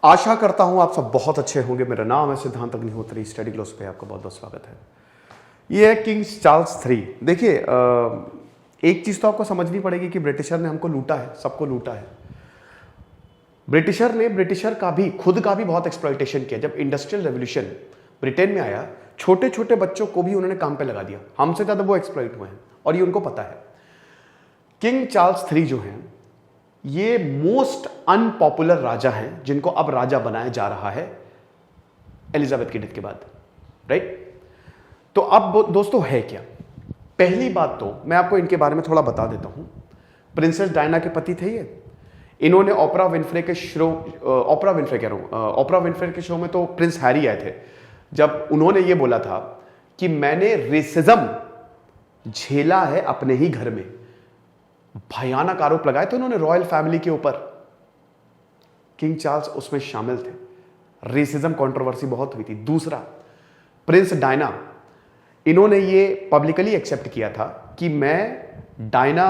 आशा करता हूं आप सब बहुत अच्छे होंगे। मेरा नाम है सिद्धांत अग्निहोत्री। स्टडी ग्लोस पे आपका बहुत बहुत स्वागत है। ये है किंग चार्ल्स III। देखिए, एक चीज तो आपको समझनी पड़ेगी कि ब्रिटिशर ने हमको लूटा है, सबको लूटा है। ब्रिटिशर का भी, खुद का भी बहुत एक्सप्लॉयटेशन किया। जब इंडस्ट्रियल रेवोल्यूशन ब्रिटेन में आया, छोटे छोटे बच्चों को भी उन्होंने काम पे लगा दिया। हमसे ज्यादा वो एक्सप्लॉइट हुए हैं और ये उनको पता है। किंग चार्ल्स III जो हैं, ये मोस्ट अनपॉपुलर राजा हैं जिनको अब राजा बनाया जा रहा है एलिजाबेथ की डेथ के बाद, राइट। तो अब दोस्तों है क्या, पहली बात तो मैं आपको इनके बारे में थोड़ा बता देता हूं। प्रिंसेस डायना के पति थे ये। इन्होंने ओपरा विन्फ्रे के शो में तो प्रिंस हैरी आए थे, जब उन्होंने ये बोला था कि मैंने रेसिज्म झेला है अपने ही घर में। भयानक आरोप लगाए थे उन्होंने रॉयल फैमिली के ऊपर। किंग चार्ल्स उसमें शामिल थे। रेसिज्म कंट्रोवर्सी बहुत हुई थी। दूसरा, प्रिंस डायना, इन्होंने ये पब्लिकली एक्सेप्ट किया था कि मैं डायना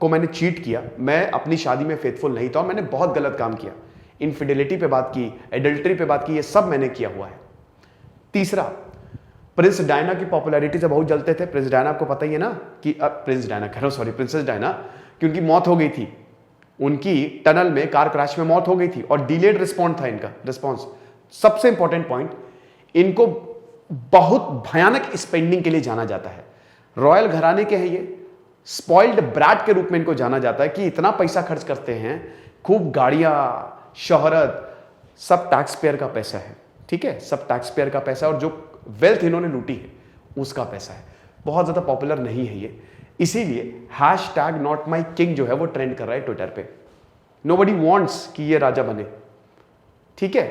को मैंने चीट किया, मैं अपनी शादी में फेथफुल नहीं था और मैंने बहुत गलत काम किया। इनफिडेलिटी पे बात की, एडल्ट्री पे बात की, ये सब मैंने किया हुआ है। तीसरा, प्रिंस डायना की पॉपुलैरिटी से बहुत जलते थे। प्रिंस डायना आपको पता ही है ना कि प्रिंसेस डायना की उनकी मौत हो गई थी। उनकी टनल में कार क्रैश में मौत हो गई थी और डिलेड रिस्पॉन्स था इनका रिस्पॉन्स। सबसे इंपॉर्टेंट पॉइंट, इनको बहुत भयानक स्पेंडिंग के लिए जाना जाता है। रॉयल घराने के हैं ये, स्पॉइल्ड ब्रैट के रूप में इनको जाना जाता है कि इतना पैसा खर्च करते हैं, खूब गाड़ियां, शोहरत, सब टैक्स पेयर का पैसा है, ठीक है, सब टैक्स पेयर का पैसा और जो वेल्थ इन्होंने लूटी है उसका पैसा है। बहुत ज्यादा पॉपुलर नहीं है ये, इसीलिए #NotMyKing जो है वो ट्रेंड कर रहा है ट्विटर पे। नोबडी वांट्स कि ये राजा बने, ठीक है।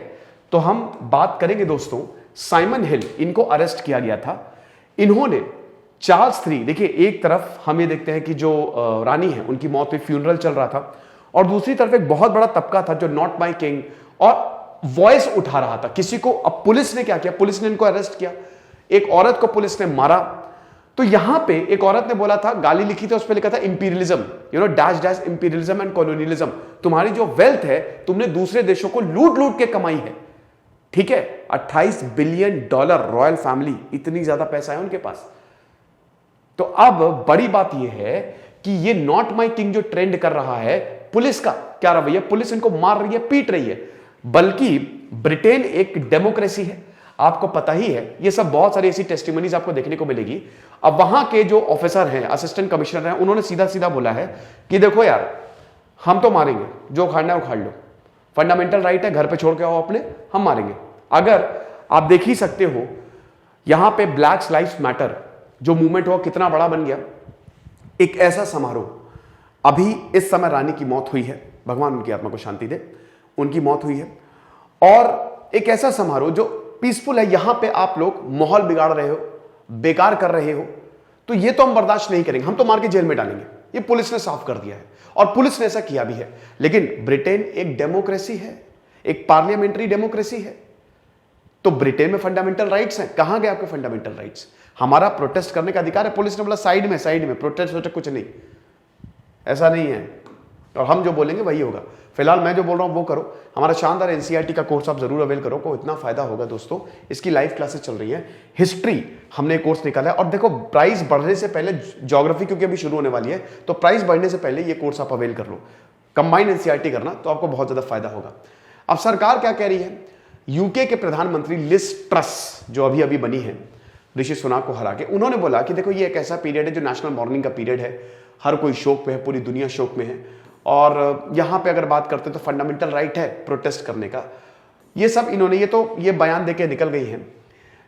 तो हम बात करेंगे दोस्तों, साइमन हिल, इनको अरेस्ट किया गया था। इन्होंने चार्ल्स III, देखिए एक तरफ हम ये देखते हैं कि जो रानी है उनकी मौत पे फ्यूनरल चल रहा था और दूसरी तरफ एक बहुत बड़ा तबका था जो नॉट माई किंग और वॉइस उठा रहा था किसी को। अब पुलिस ने क्या किया, पुलिस ने इनको अरेस्ट किया। एक औरत को पुलिस ने मारा। तो यहां पे एक औरत ने बोला था, गाली लिखी थी, उस पर लिखा था imperialism, dash imperialism and colonialism. तुम्हारी जो वेल्थ है तुमने दूसरे देशों को लूट लूट के कमाई है, ठीक है। $28 बिलियन रॉयल फैमिली, इतनी ज्यादा पैसा है उनके पास। तो अब बड़ी बात यह है कि ये नॉट माई किंग जो ट्रेंड कर रहा है, पुलिस का क्या रवैया, पुलिस इनको मार रही है, पीट रही है। बल्कि ब्रिटेन एक डेमोक्रेसी है, आपको पता ही है। ये सब बहुत सारी ऐसी टेस्टिमनीज आपको देखने को मिलेगी। अब वहां के जो ऑफिसर हैं, असिस्टेंट कमिश्नर हैं, उन्होंने सीधा सीधा बोला है कि देखो यार, हम तो मारेंगे, जो उखाड़ना है उखाड़ लो, फंडामेंटल राइट है, घर पे छोड़ के आओ अपने, हम मारेंगे। अगर आप देख ही सकते हो यहां पे ब्लैक लाइव्स मैटर जो मूवमेंट हुआ कितना बड़ा बन गया। एक ऐसा समारोह, अभी इस समय रानी की मौत हुई है, भगवान उनकी आत्मा को शांति दे, उनकी मौत हुई है, और एक ऐसा समारोह जो पीसफुल है, यहां पे आप लोग माहौल बिगाड़ रहे हो, बेकार कर रहे हो, तो ये तो हम बर्दाश्त नहीं करेंगे, हम तो मार के जेल में डालेंगे। ये पुलिस ने साफ कर दिया है और पुलिस ने ऐसा किया भी है। लेकिन ब्रिटेन एक डेमोक्रेसी है, एक पार्लियामेंट्री डेमोक्रेसी है, तो ब्रिटेन में फंडामेंटल राइट्स हैं। कहां गए आपके फंडामेंटल राइट्स? हमारा प्रोटेस्ट करने का अधिकार है, पुलिस ने बोला साइड में प्रोटेस्ट कुछ नहीं, ऐसा नहीं है, और हम जो बोलेंगे वही होगा। फिलहाल मैं जो बोल रहा हूं वो करो। हमारा शानदार एनसीईआरटी का कोर्स आप जरूर अवेल करो, को इतना फायदा होगा दोस्तों। इसकी लाइव क्लासेस चल रही है। हिस्ट्री हमने कोर्स निकाला है, और देखो प्राइस बढ़ने से पहले, ज्योग्राफी क्योंकि अभी शुरू होने वाली है, तो प्राइस बढ़ने से पहले ये कोर्स आप अवेल कर लो। कंबाइंड एनसीईआरटी करना, तो आपको बहुत ज्यादा फायदा होगा। अब सरकार क्या कह रही है? यूके के प्रधानमंत्री लिज ट्रस जो अभी अभी बनी है ऋषि सुनाक को हरा के, उन्होंने बोला कि देखो ये एक ऐसा पीरियड है जो नेशनल मॉर्निंग का पीरियड है, हर कोई शोक में है, पूरी दुनिया शोक में है, और यहां पे अगर बात करते तो फंडामेंटल राइट है प्रोटेस्ट करने का। ये सब इन्होंने ये बयान देके निकल गई हैं।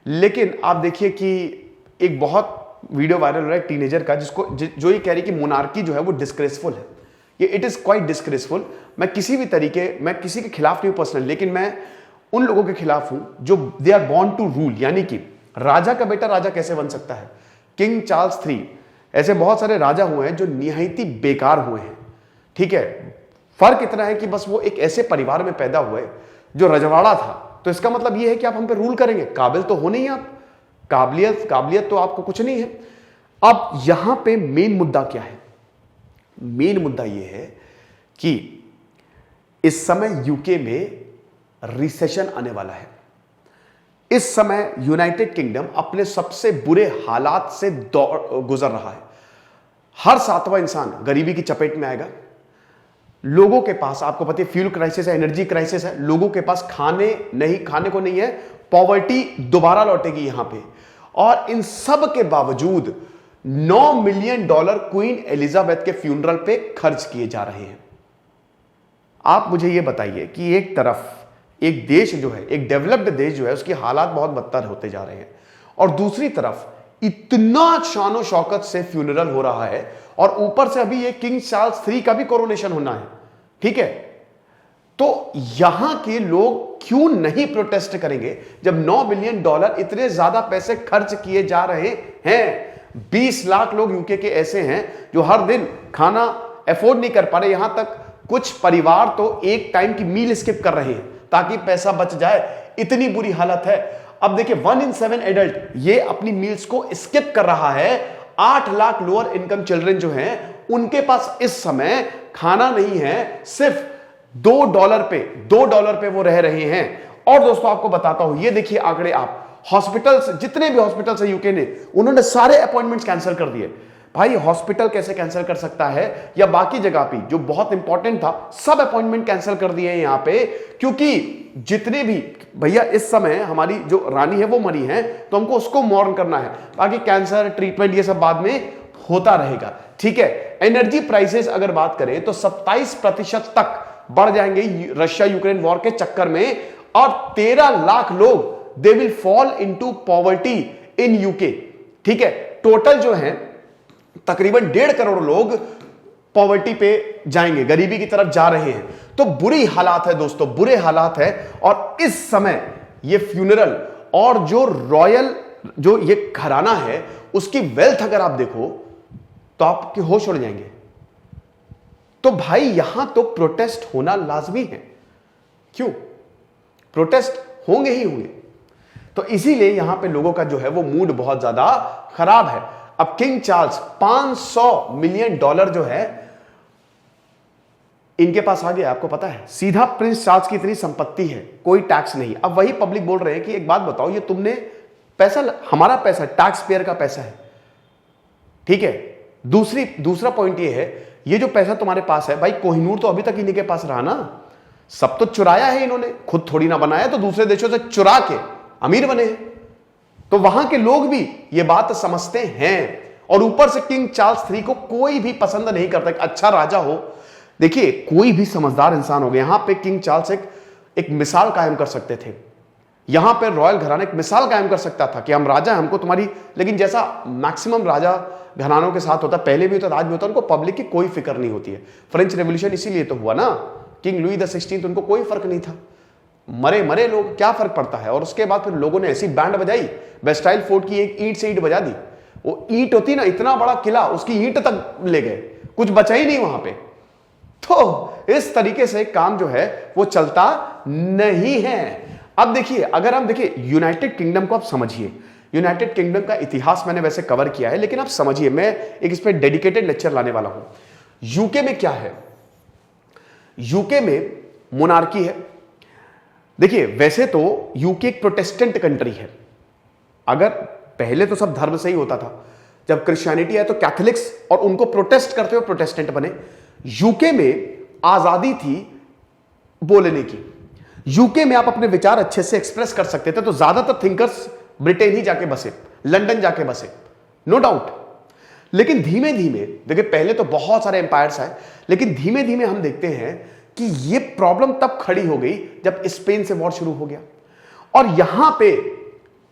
लेकिन आप देखिए कि एक बहुत वीडियो वायरल हो रहा है टीनेजर का, जो ये कह रही कि मोनार्की जो है वो डिस्ग्रेसफुल है। ये इट इज क्वाइट डिस्ग्रेसफुल। मैं किसी के खिलाफ नहीं पर्सनल, लेकिन मैं उन लोगों के खिलाफ हूं जो they are born to rule, यानी कि राजा का बेटा राजा कैसे बन सकता है। किंग चार्ल्स III, ऐसे बहुत सारे राजा हुए हैं जो निहायती बेकार हुए हैं, ठीक है। फर्क इतना है कि बस वो एक ऐसे परिवार में पैदा हुए जो रजवाड़ा था, तो इसका मतलब ये है कि आप हम पे रूल करेंगे, काबिल तो हो नहीं आप, काबिलियत तो आपको कुछ नहीं है। अब यहां पे मेन मुद्दा क्या है? मेन मुद्दा यह है कि इस समय यूके में रिसेशन आने वाला है। इस समय यूनाइटेड किंगडम अपने सबसे बुरे हालात से गुजर रहा है। हर 7वां इंसान गरीबी की चपेट में आएगा। लोगों के पास, आपको पता है, फ्यूल क्राइसिस है, एनर्जी क्राइसिस है, लोगों के पास खाने को नहीं है, पॉवर्टी दोबारा लौटेगी यहां पे। और इन सब के बावजूद $9 मिलियन क्वीन एलिजाबेथ के फ्यूनरल पे खर्च किए जा रहे हैं। आप मुझे यह बताइए कि एक तरफ एक देश जो है, एक डेवलप्ड देश जो है, उसकी हालात बहुत बदतर होते जा रहे हैं, और दूसरी तरफ इतना शानो शौकत से फ्यूनरल हो रहा है, और ऊपर से अभी ये किंग चार्ल्स III का भी कोरोनेशन होना है। ठीक है, तो यहां के लोग क्यों नहीं प्रोटेस्ट करेंगे जब $9 मिलियन इतने ज्यादा पैसे खर्च किए जा रहे हैं। 20 लाख लोग यूके के ऐसे हैं जो हर दिन खाना अफोर्ड नहीं कर पा रहे। यहां तक कुछ परिवार तो एक टाइम की मील स्किप कर रहे हैं ताकि पैसा बच जाए। इतनी बुरी हालत है। अब देखिए, 1 in 7 एडल्ट ये अपनी मील्स को स्किप कर रहा है। 8 लाख लोअर इनकम चिल्ड्रन जो हैं, उनके पास इस समय खाना नहीं है, सिर्फ $2 पे वो रह रहे हैं। और दोस्तों, आपको बताता हूं, ये देखिए आंकड़े, आप हॉस्पिटल्स, जितने भी हॉस्पिटल्स है यूके ने, उन्होंने सारे अपॉइंटमेंट्स कैंसिल कर दिए। भाई, हॉस्पिटल कैसे कैंसिल कर सकता है, या बाकी जगह पे जो बहुत इंपॉर्टेंट था, सब अपॉइंटमेंट कैंसिल कर दिए हैं यहां पे, क्योंकि जितने भी भैया इस समय हमारी जो रानी है वो मरी है, तो हमको उसको मॉर्न करना है। बाकी कैंसर ट्रीटमेंट ये सब बाद में होता रहेगा। ठीक है, एनर्जी प्राइसेस अगर बात करें तो 27% तक बढ़ जाएंगे रशिया यूक्रेन वॉर के चक्कर में, और 13 लाख लोग they will fall into poverty in UK. ठीक है, टोटल जो है तकरीबन 1.5 करोड़ लोग पॉवर्टी पे जाएंगे, गरीबी की तरफ जा रहे हैं। तो बुरी हालात है दोस्तों, बुरे हालात है। और इस समय ये फ्यूनरल और जो रॉयल जो ये घराना है, उसकी वेल्थ अगर आप देखो तो आपके होश उड़ जाएंगे। तो भाई, यहां तो प्रोटेस्ट होना लाजमी है। क्यों? प्रोटेस्ट होंगे ही होंगे। तो इसीलिए यहां पे लोगों का जो है वो मूड बहुत ज्यादा खराब है। अब किंग चार्ल्स $500 मिलियन जो है इनके पास आ गया, आपको पता है। सीधा प्रिंस चार्ल्स की इतनी संपत्ति है, कोई टैक्स नहीं। अब वही पब्लिक बोल रहे हैं कि एक बात बताओ, ये तुमने पैसा, हमारा पैसा, टैक्स पेयर का पैसा है। ठीक है, दूसरा पॉइंट ये है, ये जो पैसा तुम्हारे पास है, भाई कोहिनूर तो अभी तक इन्हीं के पास रहा ना। सब तो चुराया है इन्होंने, खुद थोड़ी ना बनाया, तो दूसरे देशों से चुरा के अमीर बने हैं। तो वहां के लोग भी ये बात समझते हैं। और ऊपर से किंग चार्ल्स III को कोई भी पसंद नहीं करता, एक अच्छा राजा हो। देखिए, कोई भी समझदार इंसान हो गया, यहां पे किंग चार्ल्स एक मिसाल कायम कर सकते थे। यहां पे रॉयल घराना एक मिसाल कायम कर सकता था कि हम राजा, हमको तुम्हारी, लेकिन जैसा मैक्सिमम राजा घरानों के साथ होता, पहले भी होता, राज भी होता, उनको पब्लिक की कोई फिक्र नहीं होती है। फ्रेंच रेवोल्यूशन इसीलिए तो हुआ ना, किंग लुई XVI, उनको कोई फर्क नहीं था, मरे लोग, क्या फर्क पड़ता है। और उसके बाद फिर लोगों ने ऐसी बैंड बजाई, बेस्टाइल फोर्ट की एक ईंट से ईंट बजा दी। वो ईंट होती ना, इतना बड़ा किला, उसकी ईंट तक ले गए, कुछ बचा ही नहीं वहां पे। तो इस तरीके से काम जो है वो चलता नहीं है। अब देखिए, अगर हम देखिए यूनाइटेड किंगडम को, आप समझिए, यूनाइटेड किंगडम का इतिहास मैंने वैसे कवर किया है, लेकिन आप समझिए, मैं एक इस पे डेडिकेटेड लेक्चर लाने वाला हूं। यूके में क्या है? यूके में मोनार्की है। देखिए, वैसे तो यूके एक प्रोटेस्टेंट कंट्री है। अगर पहले तो सब धर्म से ही होता था, जब क्रिश्चियनिटी आया तो कैथोलिक्स, और उनको प्रोटेस्ट करते हुए प्रोटेस्टेंट बने। यूके में आजादी थी बोलने की। यूके में आप अपने विचार अच्छे से एक्सप्रेस कर सकते थे। तो ज्यादातर थिंकर्स ब्रिटेन ही जाके बसे, लंदन जाके बसे, नो डाउट। लेकिन धीमे धीमे देखिए, पहले तो बहुत सारे एम्पायर्स आए, लेकिन धीमे धीमे हम देखते हैं कि ये प्रॉब्लम तब खड़ी हो गई जब स्पेन से वॉर शुरू हो गया। और यहां पे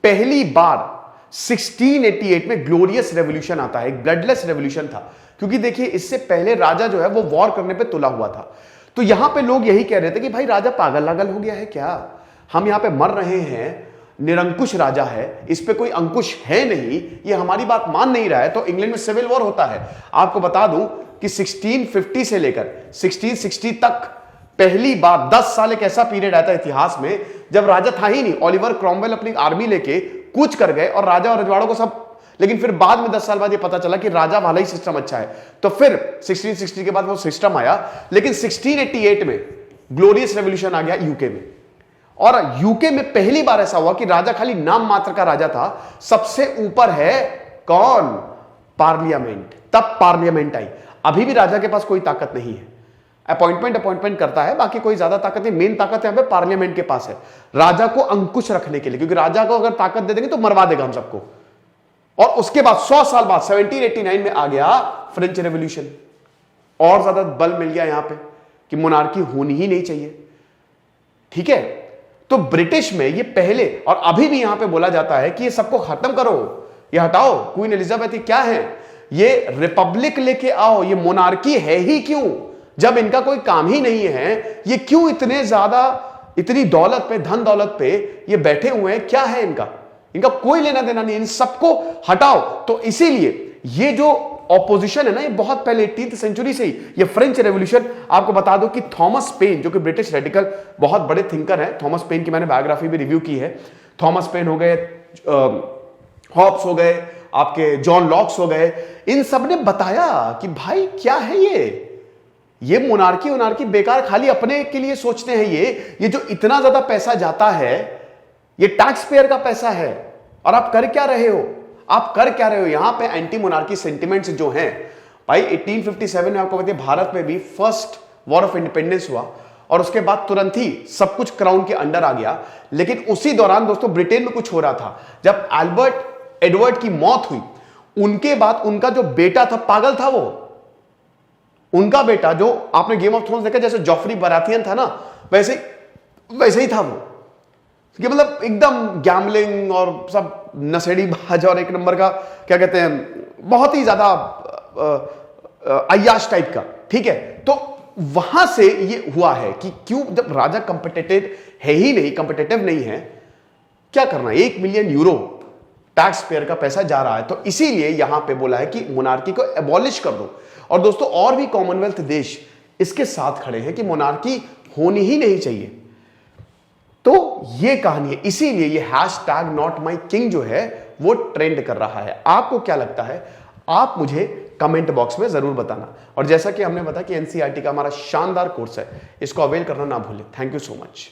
पहली बार 1688 में ग्लोरियस रेवोल्यूशन आता है, एक ब्लडलेस रेवोल्यूशन था। क्योंकि देखिए, इससे पहले राजा जो है वो वॉर करने पे तुला हुआ था। तो यहां पे लोग यही कह रहे थे कि भाई, राजा पागल लागल हो गया है क्या, हम यहां पे मर रहे हैं, निरंकुश राजा है, इस पे कोई अंकुश है नहीं, ये हमारी बात मान नहीं रहा है। तो इंग्लैंड में सिविल वॉर होता है। आपको बता दूं कि 1650 से लेकर 1660 तक पहली बार 10 साल एक ऐसा पीरियड आता है इतिहास में जब राजा था ही नहीं। ओलिवर क्रॉमवेल अपनी आर्मी लेके कूच कर गए और राजा और रजवाड़ों को सब, लेकिन फिर बाद में 10 साल बाद ये पता चला कि राजा वाला ही सिस्टम अच्छा है। तो फिर 1660 के बाद वो सिस्टम आया। लेकिन 1688 में ग्लोरियस रेवोल्यूशन आ गया यूके में। और यूके में पहली बार ऐसा हुआ कि राजा खाली नाम मात्र का राजा था, सबसे ऊपर है कौन? पार्लियामेंट। तब पार्लियामेंट आई। अभी भी राजा के पास कोई ताकत नहीं है, अपॉइंटमेंट करता है, बाकी कोई ज्यादा ताकत नहीं। मेन ताकत यहां पे पार्लियामेंट के पास है, राजा को अंकुश रखने के लिए, क्योंकि राजा को अगर ताकत दे देंगे तो मरवा देगा हम सबको। और उसके बाद 100 साल बाद 1789 में आ गया फ्रेंच रेवोल्यूशन, और ज्यादा बल मिल गया यहां पे कि मोनार्की होनी ही नहीं चाहिए। ठीक है, तो ब्रिटिश में ये पहले और अभी भी यहां पे बोला जाता है कि ये सबको खत्म करो, ये हटाओ, क्वीन एलिजाबेथ क्या है, ये रिपब्लिक लेके आओ, ये मोनार्की है ही क्यों जब इनका कोई काम ही नहीं है, ये क्यों इतने ज्यादा इतनी दौलत पे, धन दौलत पे ये बैठे हुए हैं, क्या है इनका कोई लेना देना नहीं, इन सबको हटाओ। तो इसीलिए ये जो ऑपोजिशन है ना, ये बहुत पहले 18th सेंचुरी से ही, ये फ्रेंच रेवोल्यूशन। आपको बता दो कि थॉमस पेन, जो कि ब्रिटिश रेडिकल बहुत बड़े थिंकर हैं, थॉमस पेन की मैंने बायोग्राफी भी रिव्यू की है। थॉमस पेन हो गए, हॉब्स हो गए, आपके जॉन लॉक्स हो गए, इन सब ने बताया कि भाई क्या है ये मोनार्की बेकार, खाली अपने के लिए सोचते हैं। ये जो इतना ज्यादा पैसा जाता है, ये टैक्स पेयर का पैसा है, और आप कर क्या रहे हो? यहां पे एंटी मोनार्की सेंटिमेंट्स जो हैं भाई, 1857 में आपको पता है भारत में भी फर्स्ट वॉर ऑफ इंडिपेंडेंस हुआ, और उसके बाद तुरंत ही सब कुछ क्राउन के अंडर आ गया। लेकिन उसी दौरान दोस्तों ब्रिटेन में कुछ हो रहा था। जब एल्बर्ट एडवर्ड की मौत हुई, उनके बाद उनका जो बेटा था, पागल था वो, उनका बेटा, जो आपने गेम ऑफ थ्रोन्स देखा जैसे जॉफरी बराथियन था ना, वैसे ही था वो, कि मतलब एकदम गैम्बलिंग और सब नशेड़ी बाज, और एक नंबर का क्या कहते हैं, बहुत ही ज्यादा अय्याश टाइप का। ठीक है, तो वहां से ये हुआ है कि क्यों, जब राजा कंपिटेटिव नहीं है, क्या करना, 1 मिलियन यूरो टैक्स पेयर का पैसा जा रहा है। तो इसीलिए यहां पे बोला है कि मोनार्की को एबॉलिश कर दो। और दोस्तों और भी कॉमनवेल्थ देश इसके साथ खड़े हैं कि मोनार्की होनी ही नहीं चाहिए। तो ये कहानी है, इसीलिए ये #NotMyKing जो है वो ट्रेंड कर रहा है। आपको क्या लगता है, आप मुझे कमेंट बॉक्स में जरूर बताना। और जैसा कि हमने बताया कि एनसीईआरटी का हमारा शानदार कोर्स है, इसको अवेल करना ना भूलें। Thank you so much.